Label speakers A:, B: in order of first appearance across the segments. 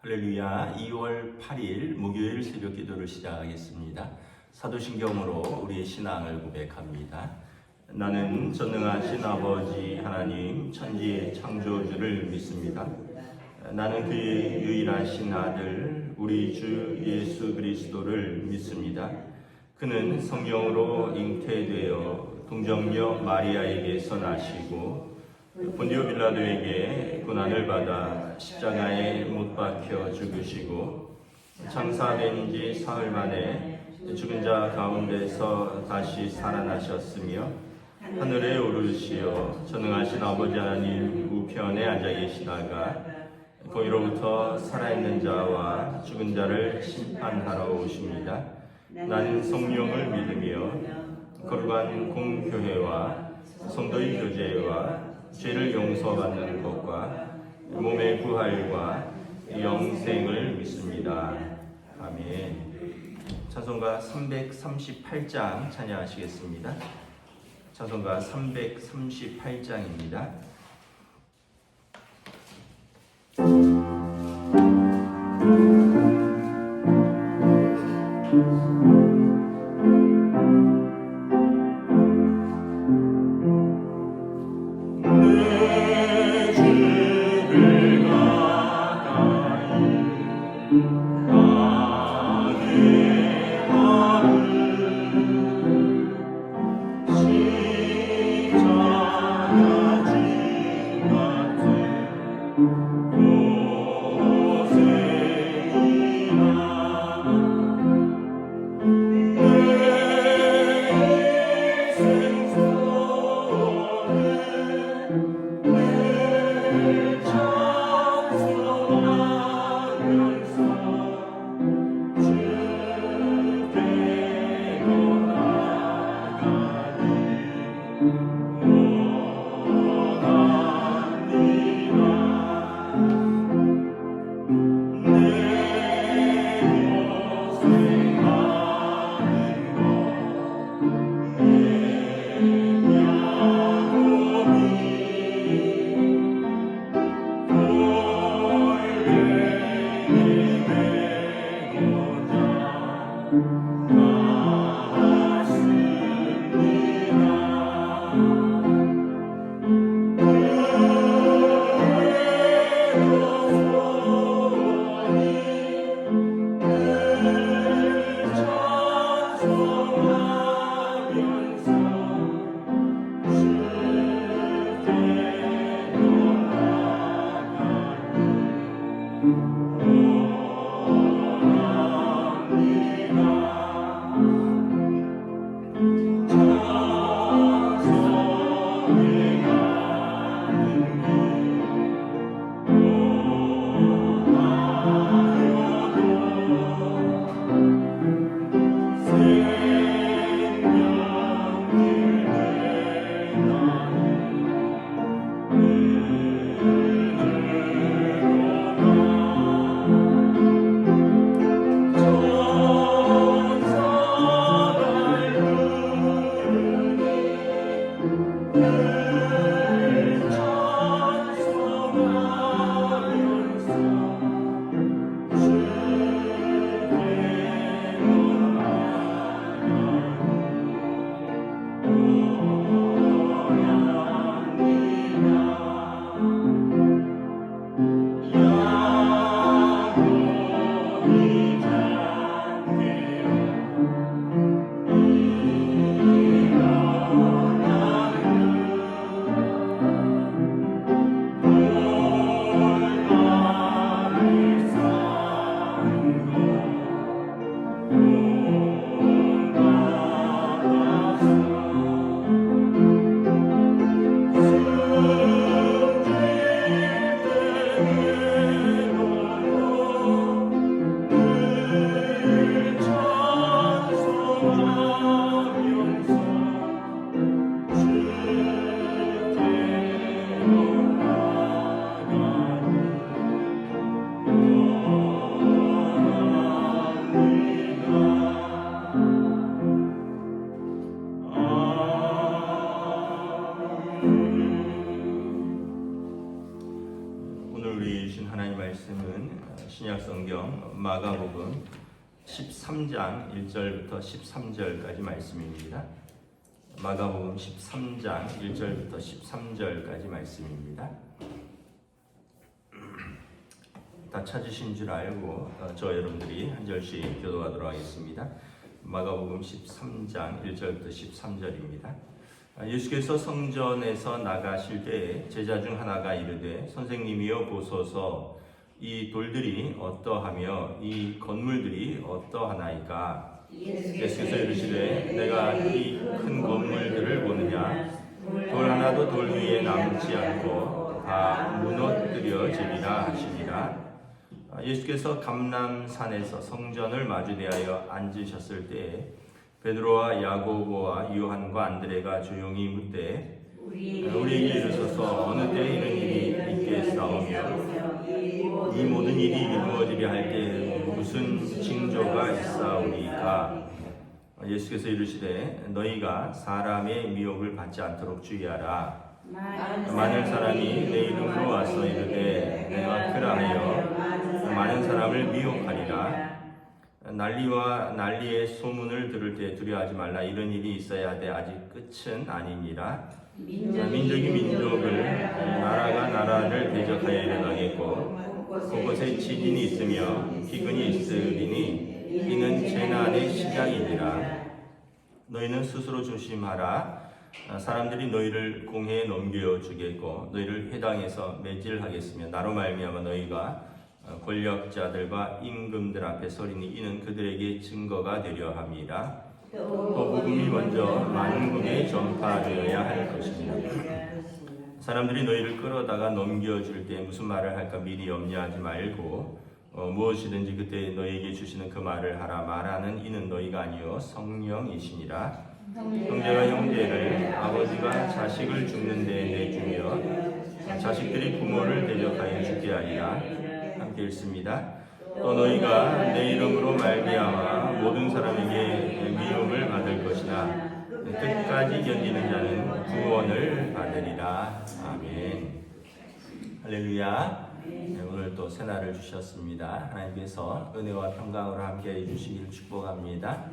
A: 할렐루야. 2월 8일 목요일 새벽 기도를 시작하겠습니다. 사도신경으로 우리의 신앙을 고백합니다. 나는 전능하신 아버지 하나님 천지의 창조주를 믿습니다. 나는 그의 유일하신 아들 우리 주 예수 그리스도를 믿습니다. 그는 성령으로 잉태되어 동정녀 마리아에게서 나시고 본디오 빌라도에게 고난을 받아 십자가에 못 박혀 죽으시고 장사된 지 사흘 만에 죽은 자 가운데서 다시 살아나셨으며 하늘에 오르시어 전능하신 아버지 하나님 우편에 앉아 계시다가 거기로부터 살아있는 자와 죽은 자를 심판하러 오십니다. 나는 성령을 믿으며 거룩한 공교회와 성도의 교제와 죄를 용서받는 것과 몸의 부활과 영생을 믿습니다. 아멘. 찬송가 338장 찬양하시겠습니다. 찬송가 338장입니다. 말씀은 신약 성경 마가복음 13장 1절부터 13절까지 말씀입니다. 마가복음 13장 1절부터 13절까지 말씀입니다. 다 찾으신 줄 알고 저 여러분들이 한 절씩 교도하도록 하겠습니다. 마가복음 13장 1절부터 13절입니다. 예수께서 성전에서 나가실 때에 제자 중 하나가 이르되 선생님이여 보소서 이 돌들이 어떠하며 이 건물들이 어떠하나이까. 예수께서 이르시되 내가 이 큰 건물들을 보느냐 돌 하나도 돌 위에 남지 않고 다 무너뜨려지리라 하시니라. 예수께서 감람산에서 성전을 마주대하여 앉으셨을 때에 베드로와 야고보와 요한과 안드레가 조용히 묻되 우리에게 이르소서 어느 때에 이런 일이 있겠사오며 이 모든 일이 이루어지게 할 때 무슨 징조가 있사오리까. 예수께서 이르시되 너희가 사람의 미혹을 받지 않도록 주의하라. 많은 사람이 내 이름으로 와서 이르되 내가 그라하여 많은 사람을 미혹하리라. 난리와 난리의 소문을 들을 때 두려워하지 말라. 이런 일이 있어야 하되 아직 끝은 아니니라. 민족이 민족을 나라가 나라를 대적하여 일어나겠고 그곳에 지진이 있으며 기근이 있으리니 이는 재난의 시작이니라. 너희는 스스로 조심하라. 사람들이 너희를 공회에 넘겨주겠고 너희를 회당에서 매질하겠으며 나로 말미암아 너희가 권력자들과 임금들 앞에 서리니 이는 그들에게 증거가 되려 함이라. 또 복음이 먼저 만국에 전파되어야 할 것입니다. 사람들이 너희를 끌어다가 넘겨줄 때 무슨 말을 할까 미리 염려하지 말고 무엇이든지 그때 너희에게 주시는 그 말을 하라. 말하는 이는 너희가 아니요 성령이시니라. 형제가 형제를 아버지가 자식을 죽는 데 내주며 자식들이 부모를 대적하여 죽게 하리라. 함께 읽습니다. 또 너희가 내 이름으로 말미암아 모든 사람에게 미움을 받을 것이나 끝까지 견디는 자는 구원을 받으리라. 아멘. 할렐루야. 네, 오늘 또 새날을 주셨습니다. 하나님께서 은혜와 평강으로 함께해 주시기를 축복합니다.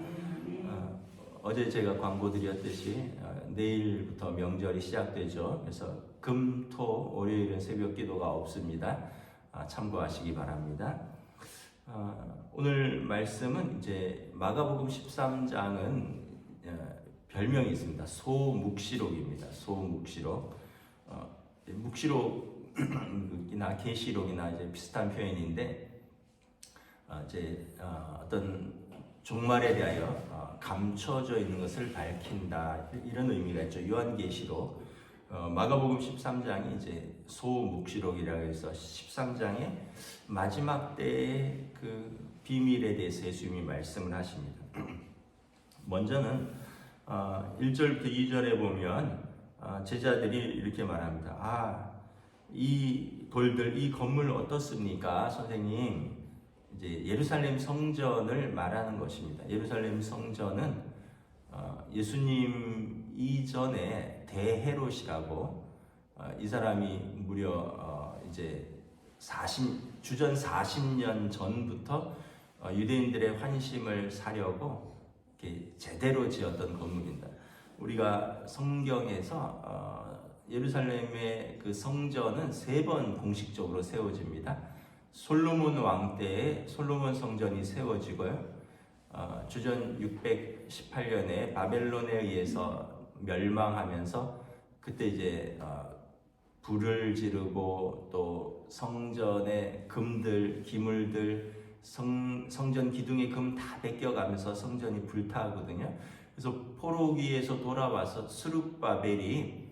A: 어제 제가 광고 드렸듯이 내일부터 명절이 시작되죠. 그래서 금, 토, 월요일은 새벽 기도가 없습니다. 참고하시기 바랍니다. 오늘 말씀은 이제 마가복음 13장은 별명이 있습니다. 소묵시록입니다. 소묵시록. 묵시록이나 계시록이나 이제 비슷한 표현인데 이제 어떤 종말에 대하여 감춰져 있는 것을 밝힌다 이런 의미가 있죠. 요한계시록, 마가복음 13장이 이제 소묵시록이라고 해서 13장의 마지막 때의 그 비밀에 대해서 예수님이 말씀을 하십니다. 먼저는 1절부터 2절에 보면 제자들이 이렇게 말합니다. 이 돌들, 이 건물 어떻습니까? 선생님, 이제 예루살렘 성전을 말하는 것입니다. 예루살렘 성전은 예수님 이전에 대헤롯이라고 이 사람이 무려 이제 주전 40년 전부터 유대인들의 환심을 사려고 이렇게 제대로 지었던 건물입니다. 우리가 성경에서 예루살렘의 그 성전은 3번 공식적으로 세워집니다. 솔로몬 왕 때에 솔로몬 성전이 세워지고요. 주전 618년에 바벨론에 의해서 멸망하면서 그때 이제 불을 지르고 또 성전의 금들, 기물들, 성전 기둥의 금 다 뺏겨가면서 성전이 불타거든요. 그래서 포로기에서 돌아와서 스룹바벨이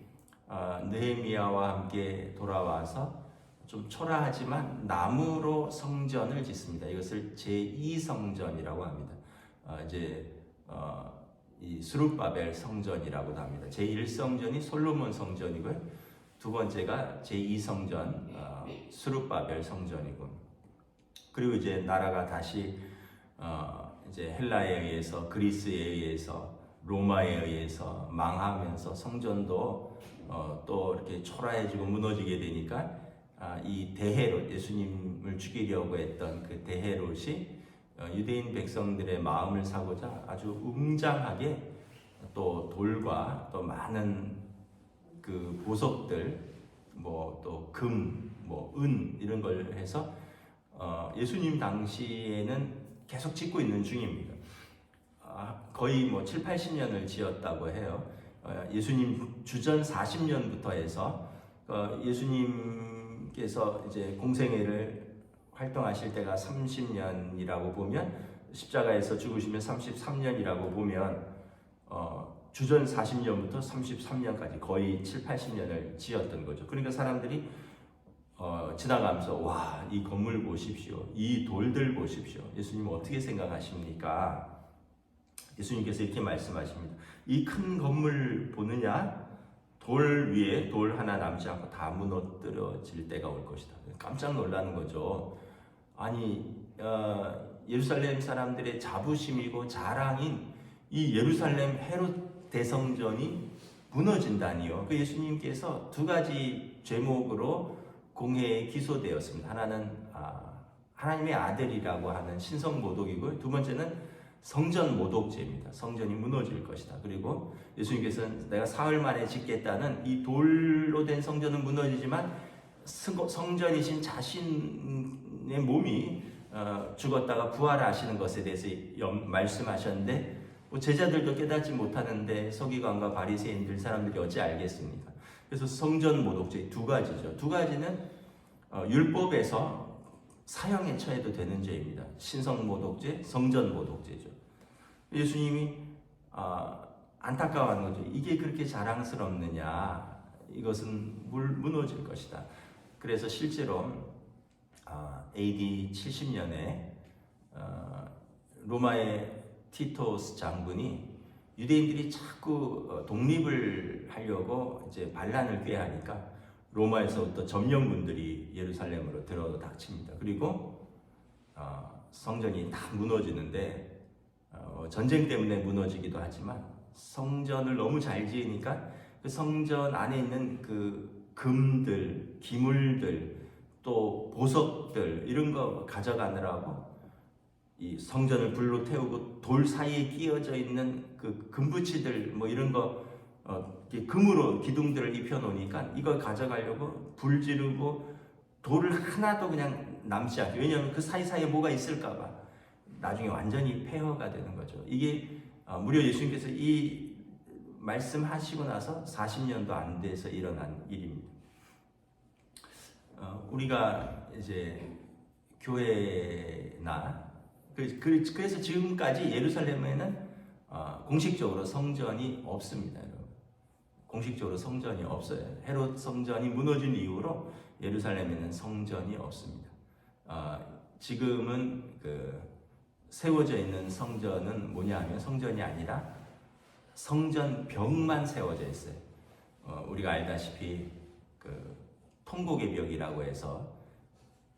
A: 느헤미야와 함께 돌아와서 좀 초라하지만 나무로 성전을 짓습니다. 이것을 제2성전이라고 합니다. 이 스룹바벨 성전이라고도 합니다. 제1성전이 솔로몬 성전이고요. 두 번째가 제2성전 스룹바벨 성전이고, 그리고 이제 나라가 다시 이제 헬라에 의해서, 그리스에 의해서, 로마에 의해서 망하면서 성전도 또 이렇게 초라해지고 무너지게 되니까 이 대헤롯, 예수님을 죽이려고 했던 그 대헤롯이 유대인 백성들의 마음을 사고자 아주 웅장하게 또 돌과 또 많은 그 보석들, 뭐 또 금, 뭐 은 이런 걸 해서 예수님 당시에는 계속 짓고 있는 중입니다. 거의 뭐 7, 80년을 지었다고 해요. 예수님 주전 40년부터 해서 예수님께서 이제 공생애를 활동하실 때가 30년이라고 보면, 십자가에서 죽으시면 33년이라고 보면 주전 40년부터 33년까지 거의 7, 80년을 지었던 거죠. 그러니까 사람들이 지나가면서 와, 이 건물 보십시오, 이 돌들 보십시오, 예수님 어떻게 생각하십니까? 예수님께서 이렇게 말씀하십니다. 이 큰 건물 보느냐? 돌 위에 돌 하나 남지 않고 다 무너뜨려질 때가 올 것이다. 깜짝 놀라는 거죠. 아니, 예루살렘 사람들의 자부심이고 자랑인 이 예루살렘 헤롯 대성전이 무너진다니요. 그 예수님께서 두 가지 죄목으로 공회에 기소되었습니다. 하나는 하나님의 아들이라고 하는 신성 모독이고, 두 번째는 성전 모독죄입니다. 성전이 무너질 것이다. 그리고 예수님께서는 내가 사흘 만에 짓겠다는 이 돌로 된 성전은 무너지지만 성전이신 자신의 몸이 죽었다가 부활하시는 것에 대해서 말씀하셨는데, 제자들도 깨닫지 못하는데 서기관과 바리새인들 사람들이 어찌 알겠습니까? 그래서 성전 모독죄 두 가지죠. 두 가지는 율법에서 사형에 처해도 되는 죄입니다. 신성 모독죄, 성전 모독죄죠. 예수님이 안타까워하는 거죠. 이게 그렇게 자랑스럽느냐? 이것은 무너질 것이다. 그래서 실제로 AD 70년에 로마의 티토스 장군이 유대인들이 자꾸 독립을 하려고 이제 반란을 꾀하니까 로마에서부터 점령군들이 예루살렘으로 들어닥칩니다. 그리고 성전이 다 무너지는데, 전쟁 때문에 무너지기도 하지만 성전을 너무 잘 지으니까 그 성전 안에 있는 그 금들, 기물들, 또 보석들 이런 거 가져가느라고 이 성전을 불로 태우고 돌 사이에 끼어져 있는 그 금붙이들 뭐 이런 거 금으로 기둥들을 입혀 놓으니까 이걸 가져가려고 불 지르고 돌을 하나도 그냥 남지 않게, 왜냐하면 그 사이사이에 뭐가 있을까 봐 나중에 완전히 폐허가 되는 거죠. 이게 무려 예수님께서 이 말씀하시고 나서 40년도 안 돼서 일어난 일입니다. 우리가 이제 교회나 그래서 지금까지 예루살렘에는 공식적으로 성전이 없습니다. 여러분. 공식적으로 성전이 없어요. 헤롯 성전이 무너진 이후로 예루살렘에는 성전이 없습니다. 지금은 세워져 있는 성전은 뭐냐 하면 성전이 아니라 성전벽만 세워져 있어요. 우리가 알다시피 통곡의 벽이라고 해서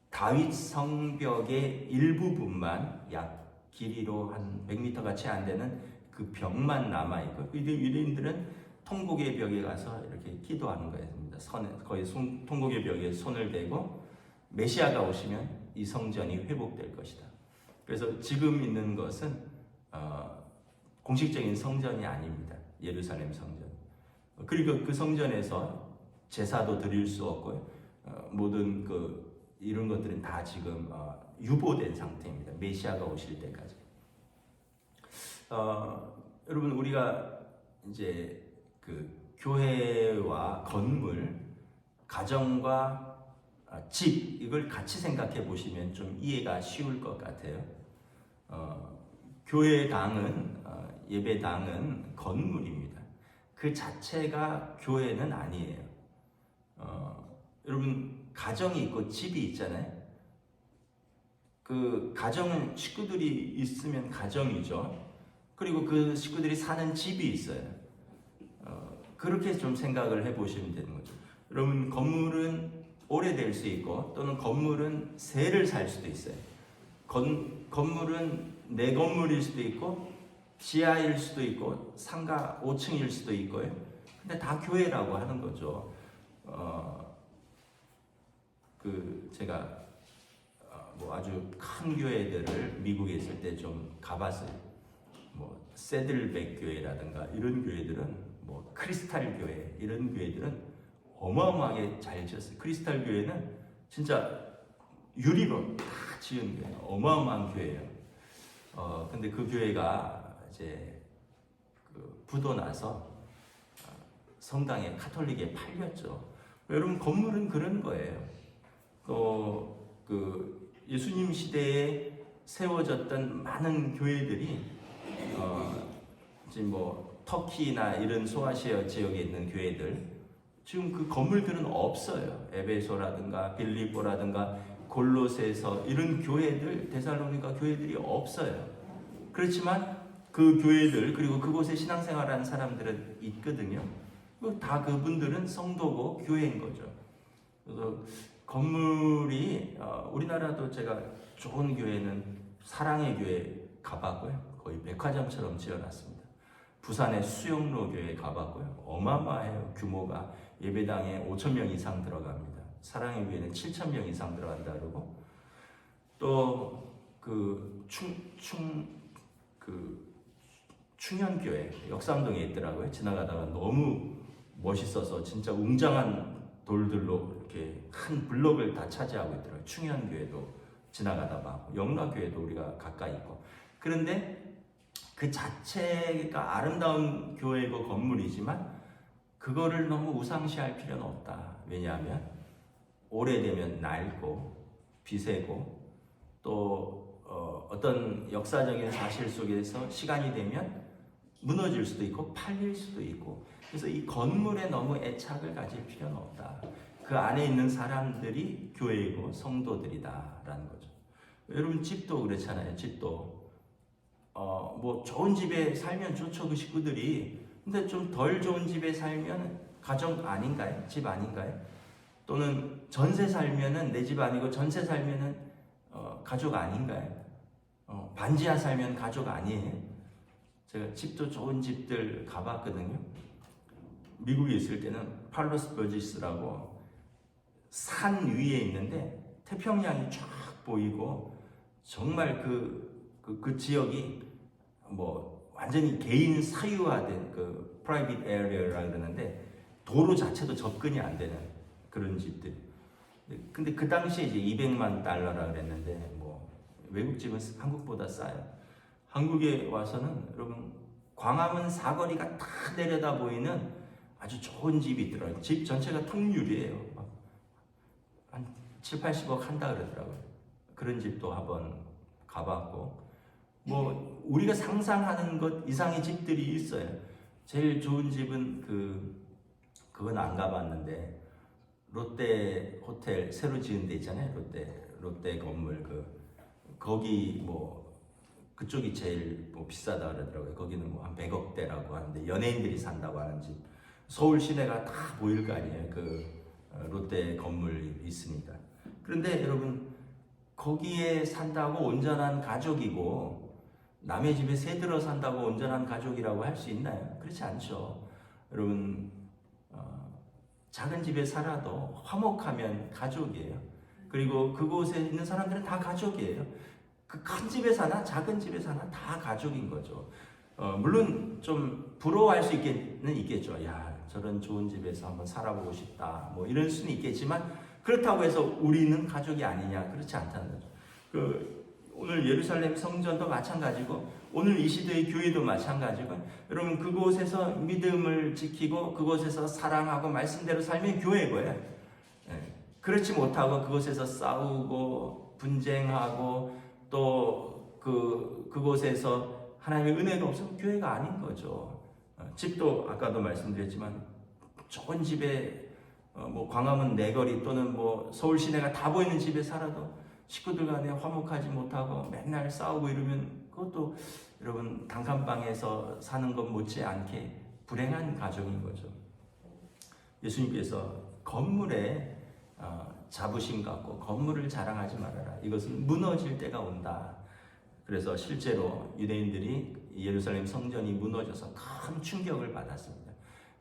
A: 다윗 성벽의 일부분만 약 길이로 한 100m가 채 안 되는 그 벽만 남아 있고, 유대인들은 통곡의 벽에 가서 이렇게 기도하는 거였습니다. 거의 통곡의 벽에 손을 대고 메시아가 오시면 이 성전이 회복될 것이다. 그래서 지금 있는 것은 공식적인 성전이 아닙니다. 예루살렘 성전. 그리고 그 성전에서 제사도 드릴 수 없고요. 모든 이런 것들은 다 지금 유보된 상태입니다. 메시아가 오실 때까지. 여러분, 우리가 이제 교회와 건물, 가정과 집, 이걸 같이 생각해 보시면 좀 이해가 쉬울 것 같아요. 교회당은, 예배당은 건물입니다. 그 자체가 교회는 아니에요. 여러분, 가정이 있고 집이 있잖아요. 그 가정은 식구들이 있으면 가정이죠. 그리고 그 식구들이 사는 집이 있어요. 그렇게 좀 생각을 해보시면 되는 거죠. 여러분, 건물은 오래될 수 있고, 또는 건물은 새를 살 수도 있어요. 건물은 내 건물일 수도 있고, 지하일 수도 있고, 상가 5층일 수도 있고요. 근데 다 교회라고 하는 거죠. 제가 뭐 아주 큰 교회들을 미국에 있을 때 좀 가봤어요. 뭐 세들백 교회라든가 이런 교회들은, 뭐 크리스탈 교회 이런 교회들은 어마어마하게 잘 지었어요. 크리스탈 교회는 진짜 유리로 다 지은 교회, 어마어마한 교회예요. 근데 그 교회가 이제 부도 나서 성당에 카톨릭에 팔렸죠. 여러분, 건물은 그런 거예요. 또 예수님 시대에 세워졌던 많은 교회들이 지금 뭐 터키나 이런 소아시아 지역에 있는 교회들, 지금 그 건물들은 없어요. 에베소라든가 빌립보라든가 골로새서 이런 교회들, 데살로니가 교회들이 없어요. 그렇지만 그 교회들, 그리고 그곳에 신앙생활하는 사람들은 있거든요. 다 그분들은 성도고 교회인 거죠. 그래서 건물이, 우리나라도 제가 좋은 교회는 사랑의 교회 가봤고요. 거의 백화점처럼 지어놨습니다. 부산의 수영로 교회 가봤고요. 어마어마해요. 규모가 예배당에 5,000명 이상 들어갑니다. 사랑의 교회는 7,000명 이상 들어간다 그러고, 또 충현교회 역삼동에 있더라고요. 지나가다가 너무 멋있어서 진짜 웅장한 돌들로 이렇게 한 블록을 다 차지하고 있더라고요. 충현교회도 지나가다 봐. 영락교회도 우리가 가까이 있고. 그런데 그 자체가 아름다운 교회고 건물이지만 그거를 너무 우상시할 필요는 없다. 왜냐하면 오래되면 낡고 비세고, 또 어떤 역사적인 사실 속에서 시간이 되면 무너질 수도 있고 팔릴 수도 있고, 그래서 이 건물에 너무 애착을 가질 필요는 없다. 그 안에 있는 사람들이 교회이고 성도들이다라는 거죠. 여러분, 집도 그렇잖아요. 집도 뭐 좋은 집에 살면 좋죠, 그 식구들이. 근데 좀 덜 좋은 집에 살면 가정 아닌가요? 집 아닌가요? 또는 전세 살면은 내 집 아니고 전세 살면은 가족 아닌가요? 반지하 살면 가족 아니에요? 제가 집도 좋은 집들 가봤거든요. 미국에 있을 때는 팔로스 버지스라고 산 위에 있는데 태평양이 쫙 보이고, 정말 그 지역이 뭐 완전히 개인 사유화된 그 프라이빗 에리어라 그러는데, 도로 자체도 접근이 안 되는 그런 집들. 근데 그 당시에 이제 $200만 그랬는데, 뭐 외국 집은 한국보다 싸요. 한국에 와서는 여러분, 광화문 사거리가 다 내려다 보이는 아주 좋은 집이 있더라고요. 집 전체가 통유리예요. 한 7, 80억 한다 그러더라고요. 그런 집도 한번 가봤고, 뭐 우리가 상상하는 것 이상의 집들이 있어요. 제일 좋은 집은 그건 안 가봤는데, 롯데 호텔 새로 지은 데 있잖아요. 롯데 건물, 거기 뭐 그쪽이 제일 뭐 비싸다 그러더라고요. 거기는 뭐 한 100억대라고 하는데, 연예인들이 산다고 하는 집. 서울 시내가 다 보일 거 아니에요. 롯데 건물이 있으니까. 그런데 여러분, 거기에 산다고 온전한 가족이고, 남의 집에 새들어 산다고 온전한 가족이라고 할 수 있나요? 그렇지 않죠. 여러분, 작은 집에 살아도 화목하면 가족이에요. 그리고 그곳에 있는 사람들은 다 가족이에요. 그 큰 집에 사나 작은 집에 사나 다 가족인 거죠. 물론 좀 부러워할 수 있겠죠. 야, 저런 좋은 집에서 한번 살아보고 싶다. 뭐 이럴 수는 있겠지만, 그렇다고 해서 우리는 가족이 아니냐? 그렇지 않다는 거죠. 오늘 예루살렘 성전도 마찬가지고, 오늘 이 시대의 교회도 마찬가지고, 여러분, 그곳에서 믿음을 지키고 그곳에서 사랑하고 말씀대로 살면 교회고요. 그렇지 못하고 그곳에서 싸우고 분쟁하고, 또 그곳에서 하나님의 은혜가 없으면 교회가 아닌 거죠. 집도 아까도 말씀드렸지만, 좋은 집에 뭐 광화문 내거리 또는 뭐 서울 시내가 다 보이는 집에 살아도 식구들 간에 화목하지 못하고 맨날 싸우고 이러면, 그것도 여러분 단칸방에서 사는 것 못지않게 불행한 가정인 거죠. 예수님께서 건물에 자부심 갖고 건물을 자랑하지 말아라. 이것은 무너질 때가 온다. 그래서 실제로 유대인들이 예루살렘 성전이 무너져서 큰 충격을 받았습니다.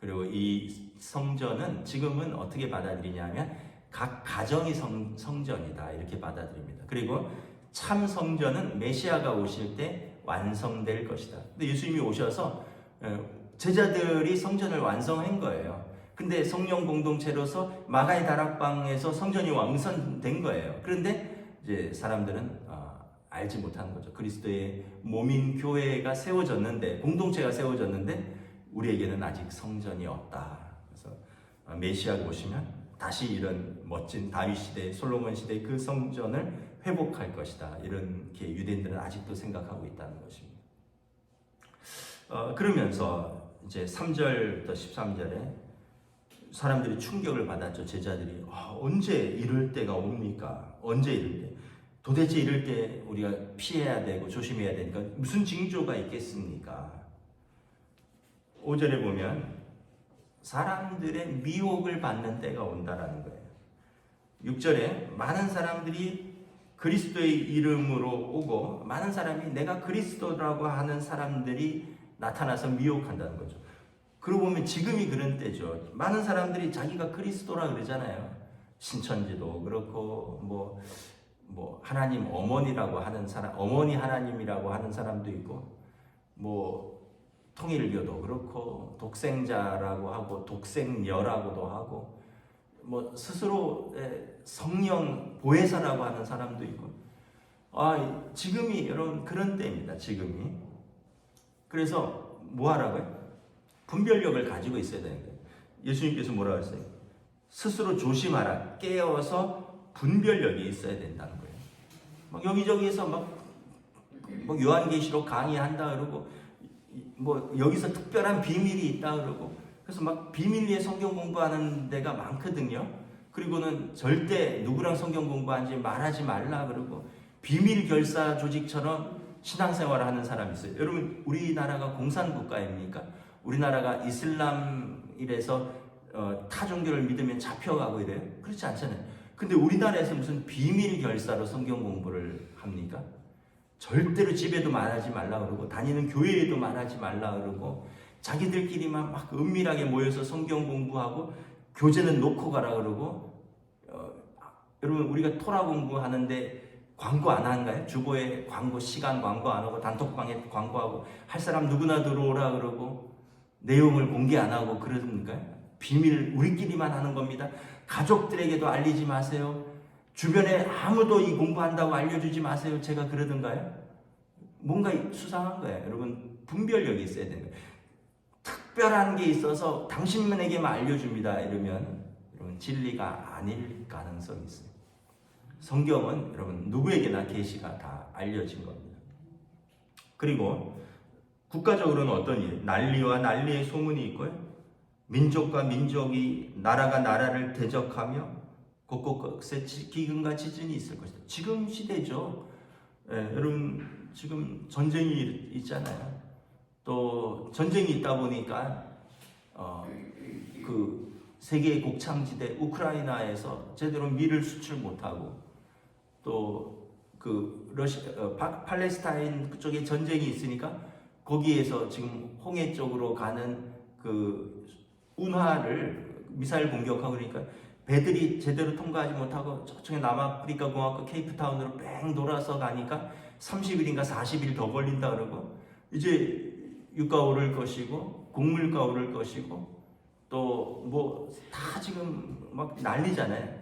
A: 그리고 이 성전은 지금은 어떻게 받아들이냐면, 각 가정이 성전이다 이렇게 받아들입니다. 그리고 참 성전은 메시아가 오실 때 완성될 것이다. 근데 예수님이 오셔서 제자들이 성전을 완성한 거예요. 근데 성령 공동체로서 마가의 다락방에서 성전이 완성된 거예요. 그런데 이제 사람들은 알지 못하는 거죠. 그리스도의 몸인 교회가 세워졌는데, 공동체가 세워졌는데 우리에게는 아직 성전이 없다. 그래서 메시아가 오시면 다시 이런 멋진 다윗 시대, 솔로몬 시대 그 성전을 회복할 것이다. 이렇게 유대인들은 아직도 생각하고 있다는 것입니다. 그러면서 이제 3절부터 13절에 사람들이 충격을 받았죠. 제자들이 언제 이럴 때가 옵니까? 언제 이럴 때? 도대체 이럴 때 우리가 피해야 되고 조심해야 되니까 무슨 징조가 있겠습니까? 5절에 보면 사람들의 미혹을 받는 때가 온다라는 거예요. 6절에 많은 사람들이 그리스도의 이름으로 오고 많은 사람이 내가 그리스도라고 하는 사람들이 나타나서 미혹한다는 거죠. 그러고 보면 지금이 그런 때죠. 많은 사람들이 자기가 그리스도라 그러잖아요. 신천지도 그렇고 뭐 하나님 어머니라고 하는 사람, 어머니 하나님이라고 하는 사람도 있고 뭐 통일교도 그렇고 독생자라고 하고 독생녀라고도 하고 뭐 스스로 성령 보혜사라고 하는 사람도 있고 지금이 여러분 그런 때입니다. 지금이. 그래서 뭐 하라고요? 분별력을 가지고 있어야 되는 거예요. 예수님께서 뭐라고 했어요? 스스로 조심하라. 깨어서 분별력이 있어야 된다는 거예요. 막 여기저기에서 뭐 요한계시록 강의한다 그러고 뭐 여기서 특별한 비밀이 있다 그러고 그래서 막 비밀리에 성경 공부하는 데가 많거든요. 그리고는 절대 누구랑 성경 공부하는지 말하지 말라 그러고 비밀 결사 조직처럼 신앙생활을 하는 사람이 있어요. 여러분 우리나라가 공산국가입니까? 우리나라가 이슬람이라서 타 종교를 믿으면 잡혀가고 이래요? 그렇지 않잖아요. 근데 우리나라에서 무슨 비밀 결사로 성경 공부를 합니까? 절대로 집에도 말하지 말라 그러고 다니는 교회에도 말하지 말라 그러고 자기들끼리만 막 은밀하게 모여서 성경 공부하고 교재는 놓고 가라 그러고 여러분 우리가 토라 공부하는데 광고 안 한가요? 주보에 광고 시간 광고 안 하고 단톡방에 광고하고 할 사람 누구나 들어오라 그러고 내용을 공개 안 하고 그러던가요? 비밀 우리끼리만 하는 겁니다. 가족들에게도 알리지 마세요. 주변에 아무도 이 공부한다고 알려주지 마세요. 제가 그러던가요? 뭔가 수상한 거예요. 여러분 분별력이 있어야 되는 거예요. 특별한 게 있어서 당신만에게만 알려줍니다. 이러면 여러분 진리가 아닐 가능성이 있어요. 성경은 여러분 누구에게나 계시가 다 알려진 겁니다. 그리고 국가적으로는 어떤 일? 난리와 난리의 소문이 있고요. 민족과 민족이 나라가 나라를 대적하며 곳곳에 기근과 지진이 있을 것이다. 지금 시대죠. 여러분 지금 전쟁이 있잖아요. 또 전쟁이 있다 보니까 그 세계의 곡창지대 우크라이나에서 제대로 밀을 수출 못하고 또 그 팔레스타인 그쪽에 전쟁이 있으니까 거기에서 지금 홍해 쪽으로 가는 그 운하를 미사일 공격하고 그러니까 배들이 제대로 통과하지 못하고 저쪽에 남아프리카 공화국 케이프타운으로 뺑 돌아서 가니까 30일인가 40일 더 걸린다 그러고 이제 유가 오를 것이고 곡물가 오를 것이고 또 뭐 다 지금 막 난리잖아요.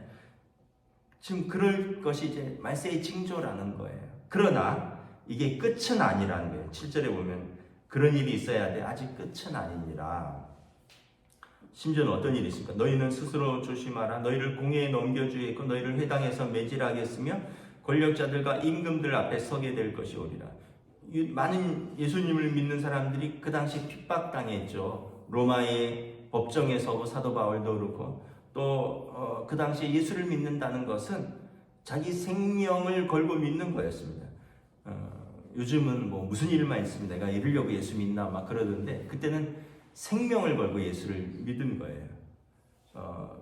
A: 지금 그럴 것이 이제 말세의 징조라는 거예요. 그러나 이게 끝은 아니라는 거예요. 7절에 보면 그런 일이 있어야 돼. 아직 끝은 아니니라. 심지어는 어떤 일이 있습니까? 너희는 스스로 조심하라. 너희를 공회에 넘겨주겠고 너희를 회당에서 매질하겠으며 권력자들과 임금들 앞에 서게 될 것이오리라. 많은 예수님을 믿는 사람들이 그 당시 핍박당했죠. 로마의 법정에 서고 사도 바울도 그렇고 또 그 당시에 예수를 믿는다는 것은 자기 생명을 걸고 믿는 거였습니다. 요즘은 뭐 무슨 일만 있으면 내가 이러려고 예수 믿나 막 그러던데 그때는 생명을 걸고 예수를 믿은 거예요.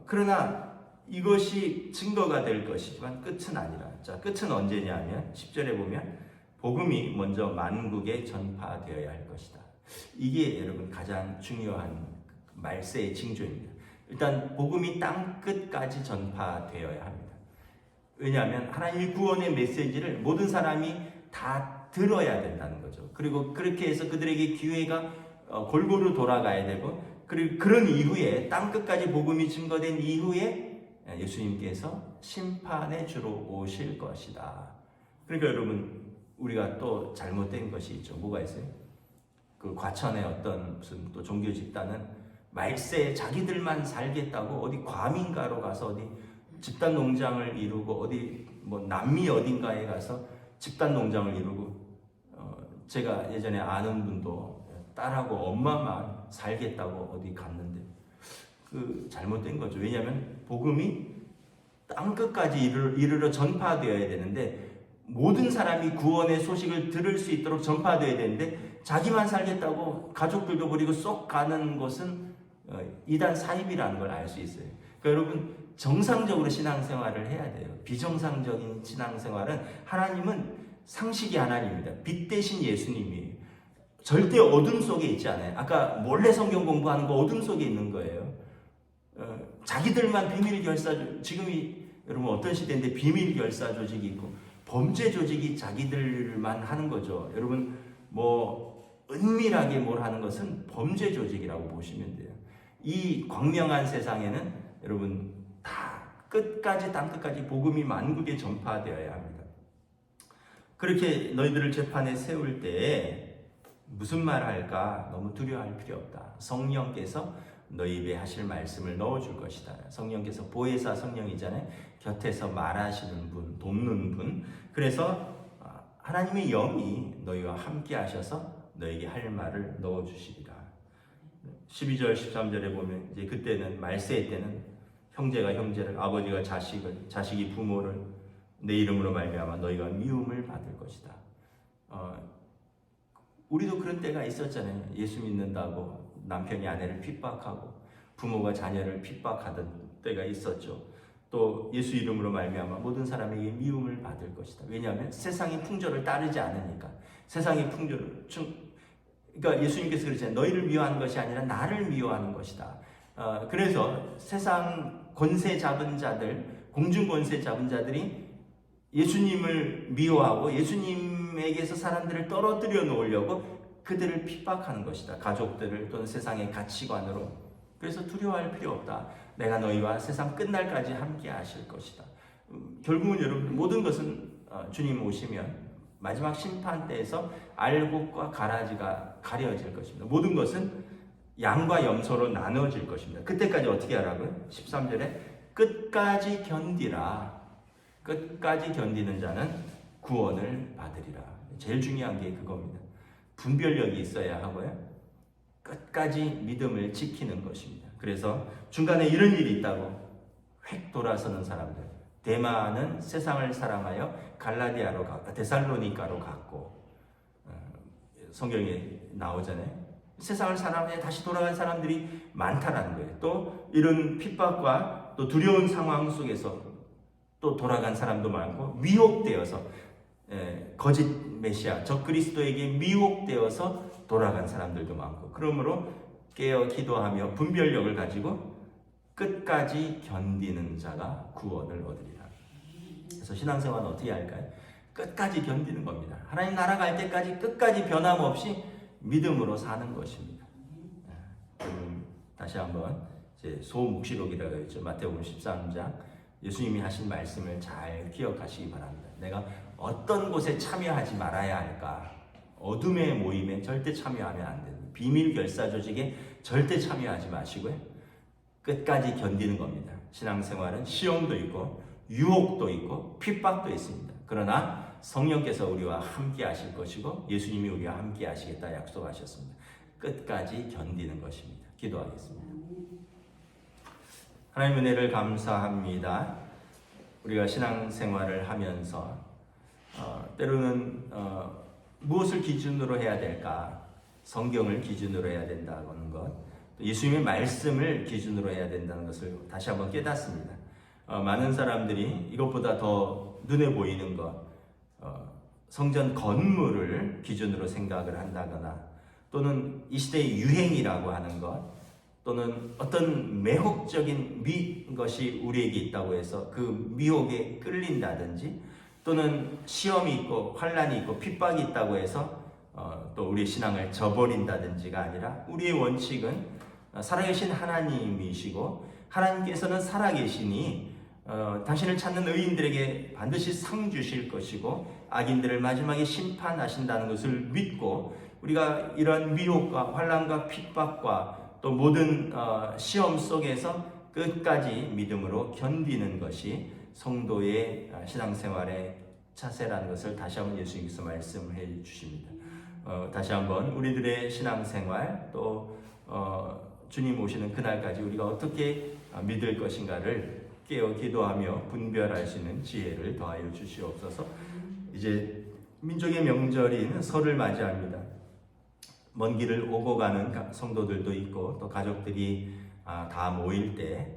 A: 그러나 이것이 증거가 될 것이지만 끝은 아니라. 자, 끝은 언제냐면 10절에 보면 복음이 먼저 만국에 전파되어야 할 것이다. 이게 여러분 가장 중요한 말세의 징조입니다. 일단 복음이 땅 끝까지 전파되어야 합니다. 왜냐하면 하나님의 구원의 메시지를 모든 사람이 다 들어야 된다는 거죠. 그리고 그렇게 해서 그들에게 기회가 골고루 돌아가야 되고, 그리고 그런 이후에 땅 끝까지 복음이 증거된 이후에 예수님께서 심판의 주로 오실 것이다. 그러니까 여러분, 우리가 또 잘못된 것이 있죠. 뭐가 있어요? 그 과천의 어떤 무슨 또 종교 집단은 말세에 자기들만 살겠다고 어디 과민가로 가서 어디 집단 농장을 이루고, 어디 뭐 남미 어딘가에 가서 집단 농장을 이루고, 제가 예전에 아는 분도 딸하고 엄마만 살겠다고 어디 갔는데 그 잘못된 거죠. 왜냐하면 복음이 땅 끝까지 이르러 전파되어야 되는데, 모든 사람이 구원의 소식을 들을 수 있도록 전파되어야 되는데, 자기만 살겠다고 가족들도 버리고 쏙 가는 것은 이단 사입이라는 걸 알 수 있어요. 그러니까 여러분, 정상적으로 신앙생활을 해야 돼요. 비정상적인 신앙생활은, 하나님은 상식이 하나님입니다. 빛 대신 예수님이에요. 절대 어둠 속에 있지 않아요. 아까 몰래 성경 공부하는 거 어둠 속에 있는 거예요. 자기들만 비밀 결사, 지금이 여러분 어떤 시대인데 비밀 결사 조직이 있고 범죄 조직이 자기들만 하는 거죠. 여러분, 뭐 은밀하게 뭘 하는 것은 범죄 조직이라고 보시면 돼요. 이 광명한 세상에는 여러분 다 끝까지, 땅 끝까지 복음이 만국에 전파되어야 합니다. 그렇게 너희들을 재판에 세울 때에 무슨 말 할까 너무 두려워할 필요 없다. 성령께서 너희 입에 하실 말씀을 넣어줄 것이다. 성령께서 보혜사 성령이잖아요. 곁에서 말하시는 분, 돕는 분. 그래서 하나님의 영이 너희와 함께 하셔서 너에게 할 말을 넣어주시리라. 12절 13절에 보면 이제 그때는, 말세 때는 형제가 형제를, 아버지가 자식을, 자식이 부모를 내 이름으로 말미암아 너희가 미움을 받을 것이다. 우리도 그런 때가 있었잖아요. 예수 믿는다고 남편이 아내를 핍박하고 부모가 자녀를 핍박하던 때가 있었죠. 또 예수 이름으로 말미암아 모든 사람에게 미움을 받을 것이다. 왜냐하면 세상의 풍조를 따르지 않으니까. 세상의 풍조를, 그러니까 예수님께서 그러잖아요. 너희를 미워하는 것이 아니라 나를 미워하는 것이다. 그래서 세상 권세 잡은 자들, 공중 권세 잡은 자들이 예수님을 미워하고 예수님에게서 사람들을 떨어뜨려 놓으려고 그들을 핍박하는 것이다. 가족들을, 또는 세상의 가치관으로. 그래서 두려워할 필요 없다. 내가 너희와 세상 끝날까지 함께 하실 것이다. 결국은 여러분, 모든 것은 주님 오시면 마지막 심판 때에서 알곡과 가라지가 가려질 것입니다. 모든 것은 양과 염소로 나눠질 것입니다. 그때까지 어떻게 하라고요? 13절에 끝까지 견디라. 끝까지 견디는 자는 구원을 받으리라. 제일 중요한 게 그겁니다. 분별력이 있어야 하고요. 끝까지 믿음을 지키는 것입니다. 그래서 중간에 이런 일이 있다고 획 돌아서는 사람들. 데마는 세상을 사랑하여 갈라디아로 갔고 데살로니가로 갔고, 성경에 나오잖아요. 세상을 사랑하여 다시 돌아간 사람들이 많다라는 거예요. 또 이런 핍박과 또 두려운 상황 속에서 또 돌아간 사람도 많고, 미혹되어서 거짓 메시아 적그리스도에게 미혹되어서 돌아간 사람들도 많고, 그러므로 깨어 기도하며 분별력을 가지고 끝까지 견디는 자가 구원을 얻으리라. 그래서 신앙생활은 어떻게 할까요? 끝까지 견디는 겁니다. 하나님 나라 갈 때까지 끝까지 변함없이 믿음으로 사는 것입니다. 다시 한번 이제 소묵시록이라고 했죠. 마태복음 13장. 예수님이 하신 말씀을 잘 기억하시기 바랍니다. 내가 어떤 곳에 참여하지 말아야 할까? 어둠의 모임에 절대 참여하면 안 됩니다. 비밀 결사 조직에 절대 참여하지 마시고요. 끝까지 견디는 겁니다. 신앙생활은 시험도 있고 유혹도 있고 핍박도 있습니다. 그러나 성령께서 우리와 함께 하실 것이고 예수님이 우리와 함께 하시겠다 약속하셨습니다. 끝까지 견디는 것입니다. 기도하겠습니다. 하나님 은혜를 감사합니다. 우리가 신앙생활을 하면서 때로는 무엇을 기준으로 해야 될까? 성경을 기준으로 해야 된다는 것, 예수님의 말씀을 기준으로 해야 된다는 것을 다시 한번 깨닫습니다. 많은 사람들이 이것보다 더 눈에 보이는 것, 성전 건물을 기준으로 생각을 한다거나, 또는 이 시대의 유행이라고 하는 것, 또는 어떤 매혹적인 것이 우리에게 있다고 해서 그 미혹에 끌린다든지, 또는 시험이 있고 환난이 있고 핍박이 있다고 해서 또 우리의 신앙을 저버린다든지가 아니라, 우리의 원칙은 살아계신 하나님이시고 하나님께서는 살아계시니 당신을 찾는 의인들에게 반드시 상 주실 것이고 악인들을 마지막에 심판하신다는 것을 믿고, 우리가 이런 미혹과 환난과 핍박과 또 모든 시험 속에서 끝까지 믿음으로 견디는 것이 성도의 신앙생활의 자세라는 것을 다시 한번 예수님께서 말씀해 주십니다. 다시 한번 우리들의 신앙생활, 또 주님 오시는 그날까지 우리가 어떻게 믿을 것인가를 깨어 기도하며 분별할 수 있는 지혜를 더하여 주시옵소서. 이제 민족의 명절인 설을 맞이합니다. 먼 길을 오고 가는 성도들도 있고, 또 가족들이 다 모일 때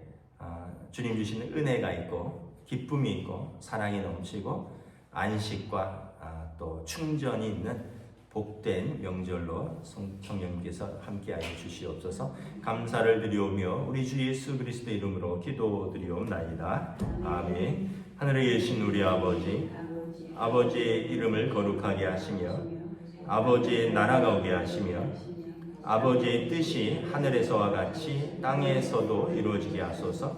A: 주님 주시는 은혜가 있고 기쁨이 있고 사랑이 넘치고 안식과 또 충전이 있는 복된 명절로 성령님께서 함께하여 주시옵소서. 감사를 드리오며 우리 주 예수 그리스도 이름으로 기도드리옵나이다. 아멘. 하늘에 계신 우리 아버지, 아버지의 이름을 거룩하게 하시며 아버지의 나라가 오게 하시며 아버지의 뜻이 하늘에서와 같이 땅에서도 이루어지게 하소서.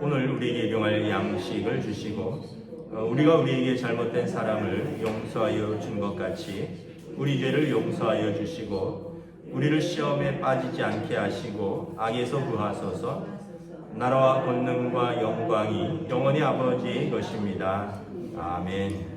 A: 오늘 우리에게 일용할 양식을 주시고 우리가 우리에게 잘못된 사람을 용서하여 준 것 같이 우리 죄를 용서하여 주시고 우리를 시험에 빠지지 않게 하시고 악에서 구하소서. 나라와 권능과 영광이 영원히 아버지의 것입니다. 아멘.